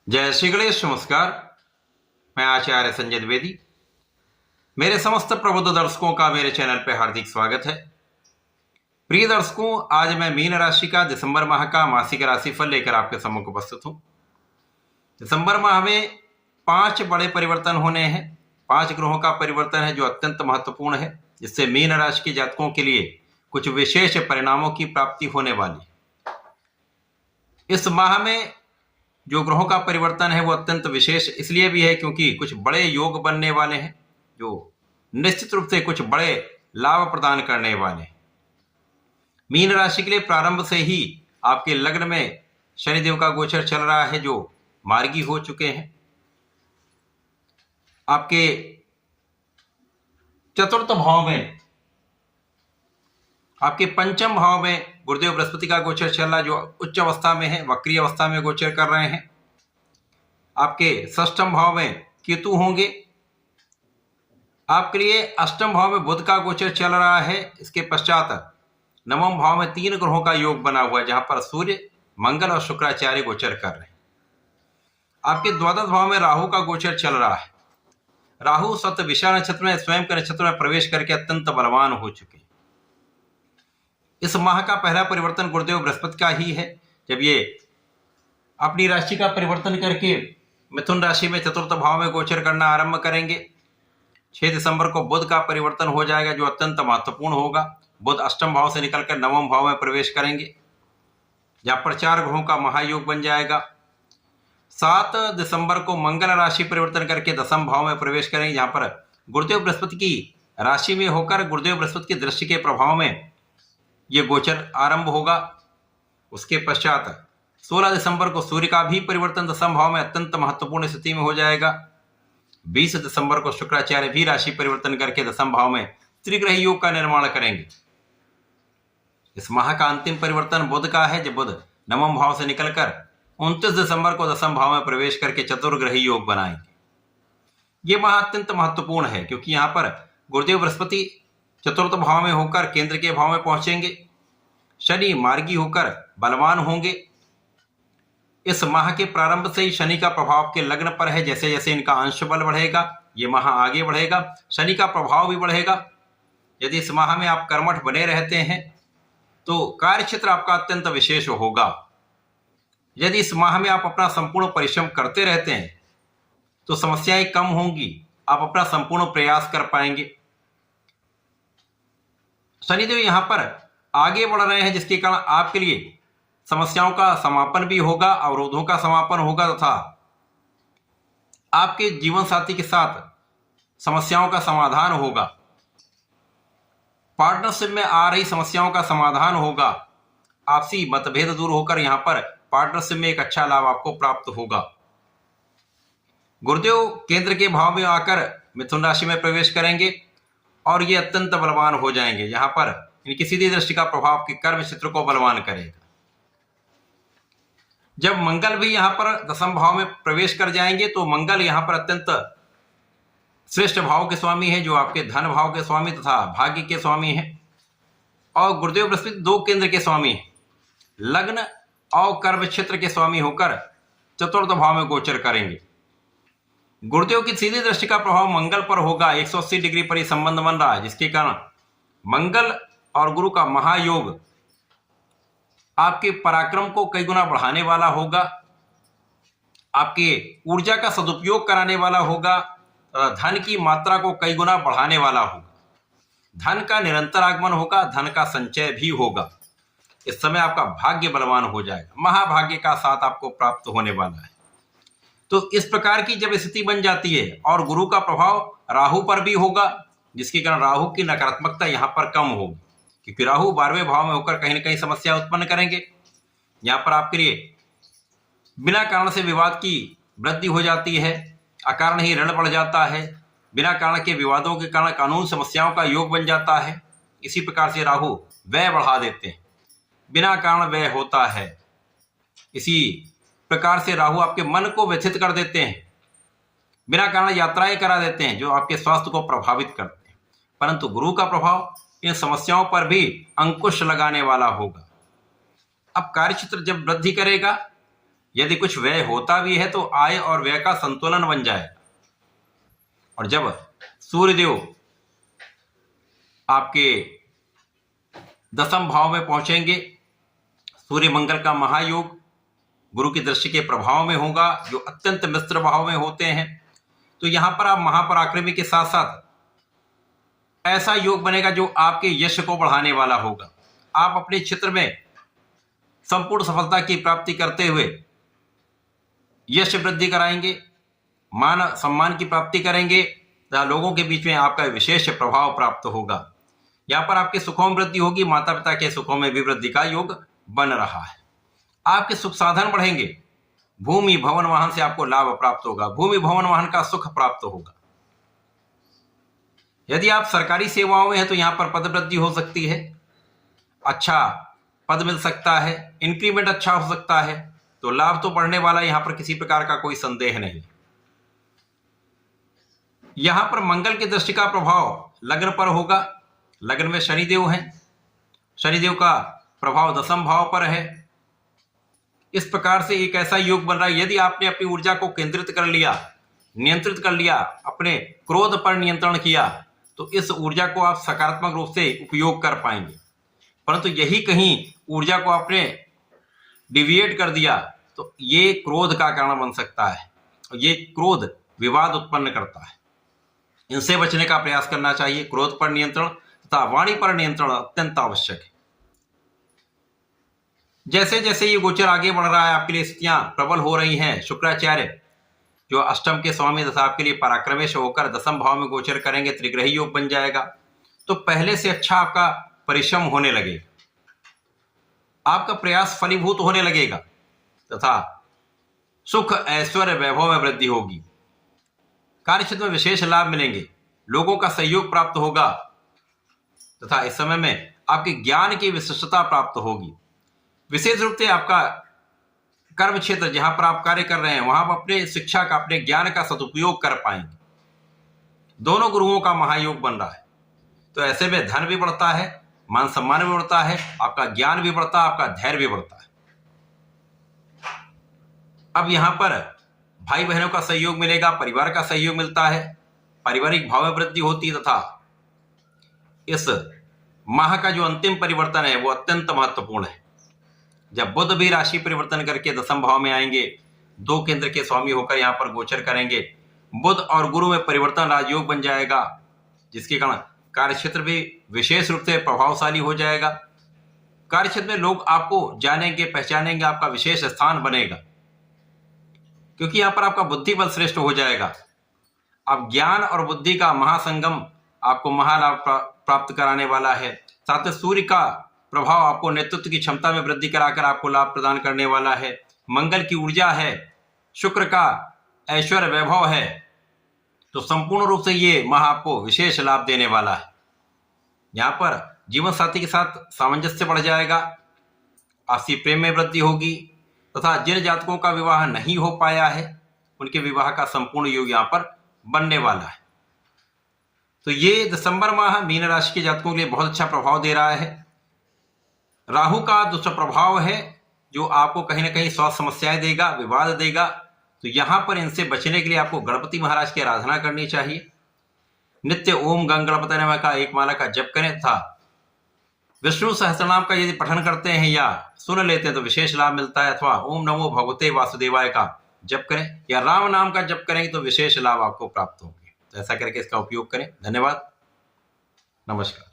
जय श्री गणेश। नमस्कार। मैं आचार्य संजय द्विवेदी। मेरे समस्त प्रबुद्ध दर्शकों का मेरे चैनल पर हार्दिक स्वागत है। प्रिय दर्शकों, आज मैं मीन राशि का दिसंबर माह का मासिक राशिफल लेकर आपके सम्मुख उपस्थित हूं। दिसंबर माह में 5 बड़े परिवर्तन होने हैं। 5 ग्रहों का परिवर्तन है जो अत्यंत महत्वपूर्ण है, जिससे मीन राशि के जातकों के लिए कुछ विशेष परिणामों की प्राप्ति होने वाली। इस माह में जो ग्रहों का परिवर्तन है वो अत्यंत विशेष इसलिए भी है क्योंकि कुछ बड़े योग बनने वाले हैं जो निश्चित रूप से कुछ बड़े लाभ प्रदान करने वाले हैं। मीन राशि के लिए प्रारंभ से ही आपके लग्न में शनिदेव का गोचर चल रहा है जो मार्गी हो चुके हैं। आपके चतुर्थ भाव में, आपके पंचम भाव में गुरुदेव बृहस्पति का गोचर चल रहा है जो उच्च अवस्था में है, वक्रीय अवस्था में गोचर कर रहे हैं। आपके षष्ठम भाव में केतु होंगे। आपके लिए अष्टम भाव में बुध का गोचर चल रहा है। इसके पश्चात नवम भाव में 3 ग्रहों का योग बना हुआ है जहां पर सूर्य, मंगल और शुक्राचार्य गोचर कर रहे हैं। आपके द्वादश भाव में राहु का गोचर चल रहा है। राहु शतभिषा नक्षत्र में, स्वयं के नक्षत्र में प्रवेश करके अत्यंत बलवान हो चुके हैं। इस माह का पहला परिवर्तन गुरुदेव बृहस्पति का ही है, जब ये अपनी राशि का परिवर्तन करके मिथुन राशि में चतुर्थ भाव में गोचर करना आरंभ करेंगे। 6 दिसंबर को बुध का परिवर्तन हो जाएगा जो अत्यंत महत्वपूर्ण होगा। बुध अष्टम भाव से निकलकर नवम भाव में प्रवेश करेंगे जहां पर 4 ग्रहों का महायोग बन जाएगा। 7 दिसंबर को मंगल राशि परिवर्तन करके दसम भाव में प्रवेश करेंगे जहां पर गुरुदेव बृहस्पति की राशि में होकर गुरुदेव बृहस्पति की दृष्टि के प्रभाव में ये गोचर आरंभ होगा। उसके पश्चात 16 दिसंबर को सूर्य का भी परिवर्तन दसम भाव में अत्यंत महत्वपूर्ण स्थिति में हो जाएगा। 20 दिसंबर को शुक्राचार्य भी राशि परिवर्तन करके दसम भाव में त्रिग्रह योग का निर्माण करेंगे। इस माह का अंतिम परिवर्तन बुध का है, जब बुध नवम भाव से निकलकर 29 दिसंबर को दसम भाव में प्रवेश करके चतुर्ग्रही योग बनाएंगे। ये माह अत्यंत महत्वपूर्ण है क्योंकि यहाँ पर गुरुदेव बृहस्पति चतुर्थ भाव में होकर केंद्र के भाव में पहुंचेंगे। शनि मार्गी होकर बलवान होंगे। इस माह के प्रारंभ से ही शनि का प्रभाव के लग्न पर है। जैसे जैसे इनका अंश बल बढ़ेगा ये माह आगे बढ़ेगा, शनि का प्रभाव भी बढ़ेगा। यदि इस माह में आप कर्मठ बने रहते हैं तो कार्य क्षेत्र आपका अत्यंत विशेष होगा। यदि इस माह में आप अपना संपूर्ण परिश्रम करते रहते हैं तो समस्याएं कम होंगी, आप अपना संपूर्ण प्रयास कर पाएंगे। शनिदेव यहां पर आगे बढ़ रहे हैं जिसके कारण आपके लिए समस्याओं का समापन भी होगा, अवरोधों का समापन होगा तथा आपके जीवन साथी के साथ समस्याओं का समाधान होगा। पार्टनरशिप में आ रही समस्याओं का समाधान होगा। आपसी मतभेद दूर होकर यहां पर पार्टनरशिप में एक अच्छा लाभ आपको प्राप्त होगा। गुरुदेव केंद्र के भाव में आकर मिथुन राशि में प्रवेश करेंगे और ये अत्यंत बलवान हो जाएंगे जहां पर इनकी सीधी दृष्टि का प्रभाव के कर्म क्षेत्र को बलवान करेगा। जब मंगल भी यहां पर दसम भाव में प्रवेश कर जाएंगे तो मंगल यहां पर अत्यंत श्रेष्ठ भाव के स्वामी है जो आपके धन भाव के स्वामी तथा भाग्य के स्वामी है। और गुरुदेव बृहस्पति 2 केंद्र के स्वामी है, लग्न और कर्म क्षेत्र के स्वामी होकर चतुर्थ भाव में गोचर करेंगे। गुरुदेव की सीधी दृष्टि का प्रभाव मंगल पर होगा। 180 डिग्री पर ही संबंध बन रहा है जिसके कारण मंगल और गुरु का महायोग आपके पराक्रम को कई गुना बढ़ाने वाला होगा, आपके ऊर्जा का सदुपयोग कराने वाला होगा, धन की मात्रा को कई गुना बढ़ाने वाला होगा। धन का निरंतर आगमन होगा, धन का संचय भी होगा। इस समय आपका भाग्य बलवान हो जाएगा, महाभाग्य का साथ आपको प्राप्त होने वाला है। तो इस प्रकार की जब स्थिति बन जाती है और गुरु का प्रभाव राहु पर भी होगा जिसके कारण राहु की नकारात्मकता यहां पर कम होगी क्योंकि राहु 12वें भाव में होकर कहीं ना कहीं समस्या उत्पन्न करेंगे। यहां पर आपके लिए बिना कारण से विवाद की वृद्धि हो जाती है, अकारण ही ऋण बढ़ जाता है, बिना कारण के विवादों के कारण कानून समस्याओं का योग बन जाता है। इसी प्रकार से राहु व्यय बढ़ा देते हैं, बिना कारण व्यय होता है। इसी प्रकार से राहु आपके मन को व्यथित कर देते हैं, बिना कारण यात्राएं करा देते हैं जो आपके स्वास्थ्य को प्रभावित करते हैं। परंतु गुरु का प्रभाव इन समस्याओं पर भी अंकुश लगाने वाला होगा। अब कार्यक्षेत्र जब वृद्धि करेगा यदि कुछ व्यय होता भी है तो आय और व्यय का संतुलन बन जाए। और जब सूर्यदेव आपके दसम भाव में पहुंचेंगे, सूर्य मंगल का महायोग गुरु की दृष्टि के प्रभाव में होगा, जो अत्यंत मिश्र भाव में होते हैं। तो यहां पर आप महापराक्रमी के साथ साथ ऐसा योग बनेगा जो आपके यश को बढ़ाने वाला होगा। आप अपने क्षेत्र में संपूर्ण सफलता की प्राप्ति करते हुए यश वृद्धि कराएंगे, मान सम्मान की प्राप्ति करेंगे तथा लोगों के बीच में आपका विशेष प्रभाव प्राप्त होगा। यहाँ पर आपके सुखों में वृद्धि होगी, माता पिता के सुखों में भी वृद्धि का योग बन रहा है। आपके सुख साधन बढ़ेंगे, भूमि भवन वाहन से आपको लाभ प्राप्त होगा, भूमि भवन वाहन का सुख प्राप्त होगा। यदि आप सरकारी सेवाओं में हैं तो यहाँ पर पद वृद्धि हो सकती है, अच्छा पद मिल सकता है, इंक्रीमेंट अच्छा हो सकता है। तो लाभ तो बढ़ने वाला, यहां पर किसी प्रकार का कोई संदेह नहीं। यहां पर मंगल की दृष्टि का प्रभाव लग्न पर होगा। लग्न में शनिदेव हैं, शनिदेव का प्रभाव दसम भाव पर है। इस प्रकार से एक ऐसा योग बन रहा है, यदि आपने अपनी ऊर्जा को केंद्रित कर लिया, नियंत्रित कर लिया, अपने क्रोध पर नियंत्रण किया, तो इस ऊर्जा को आप सकारात्मक रूप से उपयोग कर पाएंगे। परंतु यही कहीं ऊर्जा को आपने डिविएट कर दिया तो ये क्रोध का कारण बन सकता है, और ये क्रोध विवाद उत्पन्न करता है। इनसे बचने का प्रयास करना चाहिए। क्रोध पर नियंत्रण तथा वाणी पर नियंत्रण अत्यंत आवश्यक है। जैसे जैसे ये गोचर आगे बढ़ रहा है, आपके लिए स्थितियां प्रबल हो रही हैं। शुक्राचार्य जो अष्टम के स्वामी तथा आपके लिए पराक्रमेश होकर दसम भाव में गोचर करेंगे, त्रिग्रही योग बन जाएगा। तो पहले से अच्छा आपका परिश्रम होने लगेगा, आपका प्रयास फलीभूत होने लगेगा तथा सुख ऐश्वर्य वैभव में वृद्धि होगी। कार्यक्षेत्र में विशेष लाभ मिलेंगे, लोगों का सहयोग प्राप्त होगा तथा इस समय में आपके ज्ञान की विशिष्टता प्राप्त होगी। विशेष रूप से आपका कर्म क्षेत्र जहां पर आप कार्य कर रहे हैं, वहां पर अपने शिक्षा का, अपने ज्ञान का सदुपयोग कर पाएंगे। दोनों गुरुओं का महायोग बन रहा है, तो ऐसे में धन भी बढ़ता है, मान सम्मान भी बढ़ता है, आपका ज्ञान भी बढ़ता है, आपका धैर्य भी बढ़ता है। अब यहां पर भाई बहनों का सहयोग मिलेगा, परिवार का सहयोग मिलता है, पारिवारिक भाव में वृद्धि होती है तथा इस माह का जो अंतिम परिवर्तन है वो अत्यंत महत्वपूर्ण है। जब बुध भी राशि परिवर्तन करके दसम भाव में आएंगे, 2 केंद्र के स्वामी होकर यहां पर गोचर करेंगे, बुध और गुरु में परिवर्तन राजयोग बन जाएगा, जिसके कारण कार्यक्षेत्र भी विशेष रूप से प्रभावशाली हो जाएगा। कार्यक्षेत्र में लोग आपको जानेंगे, पहचानेंगे, आपका विशेष स्थान बनेगा, क्योंकि यहां पर आपका बुद्धि बल श्रेष्ठ हो जाएगा। अब ज्ञान और बुद्धि का महासंगम आपको महालाभ प्राप्त कराने वाला है। साथ में सूर्य का प्रभाव आपको नेतृत्व की क्षमता में वृद्धि कराकर आपको लाभ प्रदान करने वाला है। मंगल की ऊर्जा है, शुक्र का ऐश्वर्य वैभव है, तो संपूर्ण रूप से ये माह आपको विशेष लाभ देने वाला है। यहाँ पर जीवन साथी के साथ सामंजस्य बढ़ जाएगा, आपसी प्रेम में वृद्धि होगी तथा जिन जातकों का विवाह नहीं हो पाया है उनके विवाह का संपूर्ण योग यहाँ पर बनने वाला है। तो ये दिसंबर माह मीन राशि के जातकों के लिए बहुत अच्छा प्रभाव दे रहा है। राहु का दुष्प्रभाव है जो आपको कहीं ना कहीं स्वास्थ्य समस्याएं देगा, विवाद देगा। तो यहां पर इनसे बचने के लिए आपको गणपति महाराज की आराधना करनी चाहिए। नित्य ओम गंग गणपति नमः का एक माला का जप करें तथा विष्णु सहस्त्रनाम का यदि पठन करते हैं या सुन लेते हैं तो विशेष लाभ मिलता है। अथवा ओम नमो भगवते वासुदेवाय का जप करें या राम नाम का जप करेंगे तो विशेष लाभ आपको प्राप्त होंगे। तो ऐसा करके इसका उपयोग करें। धन्यवाद, नमस्कार।